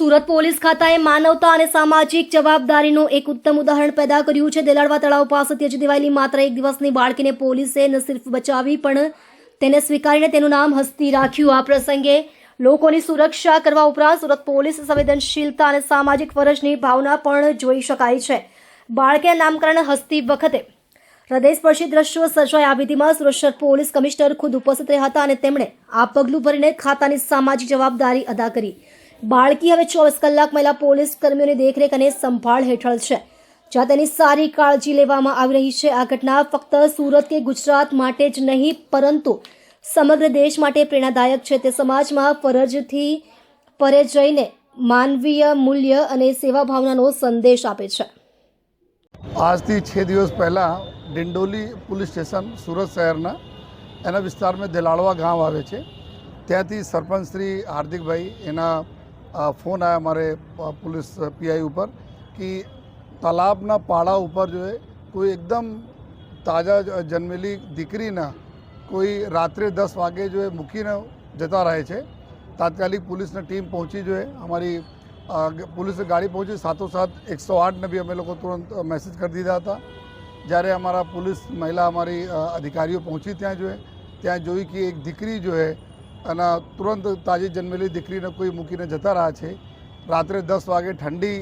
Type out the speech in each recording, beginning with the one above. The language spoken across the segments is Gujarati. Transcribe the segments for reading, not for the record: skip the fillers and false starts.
સુરત પોલીસ ખાતાએ માનવતા અને સામાજિક જવાબદારીનું એક ઉત્તમ ઉદાહરણ પેદા કર્યું છે। દેલાડવા તળાવ પાસે ત્યજી દેવાયેલી માત્ર એક દિવસની બાળકીને પોલીસે ન સિર્ફ બચાવી પણ તેને સ્વીકારીને તેનું નામ હસ્તી રાખ્યું। આ પ્રસંગે લોકોની સુરક્ષા કરવા ઉપરાંત સુરત પોલીસ સંવેદનશીલતા અને સામાજિક ફરજની ભાવના પણ જોઈ શકાય છે। બાળકે નામકરણ હસ્તી વખતે હૃદયસ્પર્શી દ્રશ્યો સર્જાયા। આ વિધિમાં સુરત શહેર પોલીસ કમિશનર ખુદ ઉપસ્થિત રહ્યા હતા અને તેમણે આ પગલું ભરીને ખાતાની સામાજિક જવાબદારી અદા કરી। બાળકી હવે 24 કલાક મહિલા પોલીસ કર્મીઓની દેખરેખ અને સંભાળ હેઠળ છે, જ્યાં તેની સારી કાળજી લેવામાં આવી રહી છે। આ ઘટના ફક્ત સુરત કે ગુજરાત માટે જ નહીં પરંતુ સમગ્ર દેશ માટે પ્રેરણાદાયક છે। તે સમાજમાં ફરજથી પરે જઈને માનવીય મૂલ્ય અને સેવા ભાવનાનો સંદેશ આપે છે। આજથી 6 દિવસ પહેલાં ડિંડોલી પોલીસ સ્ટેશન સુરત શહેરના એના વિસ્તારમાં દેલાડવા ગામ આવે છે। ત્યાંથી સરપંચ શ્રી હાર્દિકભાઈ એના फ़ोन आया हमारे पुलिस पीआई ऊपर कि तालाबना पाड़ा ऊपर जो है कोई एकदम ताज़ा जन्मेली दीकरीना कोई रात्रे 10 वागे जो है મૂકીને જતા રહે છે। તાત્કાલિક પુલિસની ટીમ પહોંચી जो है हमारी पुलिस गाड़ी पहुंची, સાથોસાથ 108 ने भी અમે લોકો तुरंत मैसेज कर દીધા હતા। જ્યારે અમારા पुलिस महिला हमारी अधिकारियों पहुंची ત્યાં જોઈ कि एक દીકરી जो है અને તુરંત તાજી જન્મેલી દીકરીને કોઈ મૂકીને જતા રહ્યા છે। રાત્રે 10 વાગે ઠંડી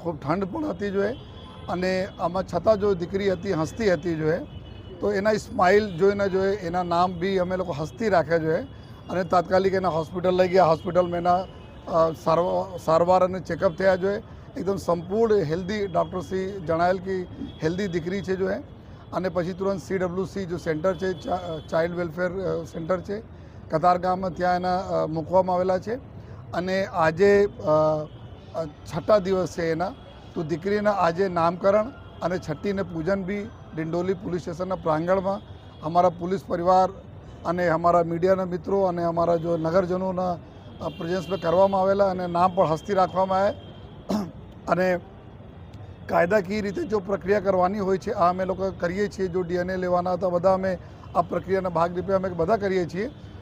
ખૂબ ઠંડ પણ હતી જોઈએ અને આમાં છતાં જો દીકરી હતી હસતી હતી જોઈએ તો એના સ્માઇલ જોઈને જોઈએ એના નામ બી અમે લોકો હસતી રાખ્યા જોઈએ અને તાત્કાલિક એના હોસ્પિટલ લઈ ગયા। હોસ્પિટલમાં એના સારવાર અને ચેકઅપ થયા જોઈએ। એકદમ સંપૂર્ણ હેલ્ધી ડૉક્ટરશ્રી જણાવેલ કે હેલ્ધી દીકરી છે જોઈએ અને પછી તુરંત CWC જો સેન્ટર છે ચાઇલ્ડ વેલફેર સેન્ટર છે કતારગામમાં ત્યાં એના મૂકવામાં આવેલા છે અને આજે 6ઠા દિવસ છે એના તો દીકરીના આજે નામકરણ અને છઠ્ઠીને પૂજન બી ડિંડોલી પોલીસ સ્ટેશનના પ્રાંગણમાં અમારા પોલીસ પરિવાર અને અમારા મીડિયાના મિત્રો અને અમારા જો નગરજનોના પ્રેઝન્સમાં કરવામાં આવેલા અને નામ પણ હસ્તી રાખવામાં આવે અને કાયદાકીય રીતે જો પ્રક્રિયા કરવાની હોય છે આ અમે લોકો કરીએ છીએ। જો DNA લેવાના હતા બધા અમે આ પ્રક્રિયાના ભાગરૂપે અમે બધા કરીએ છીએ।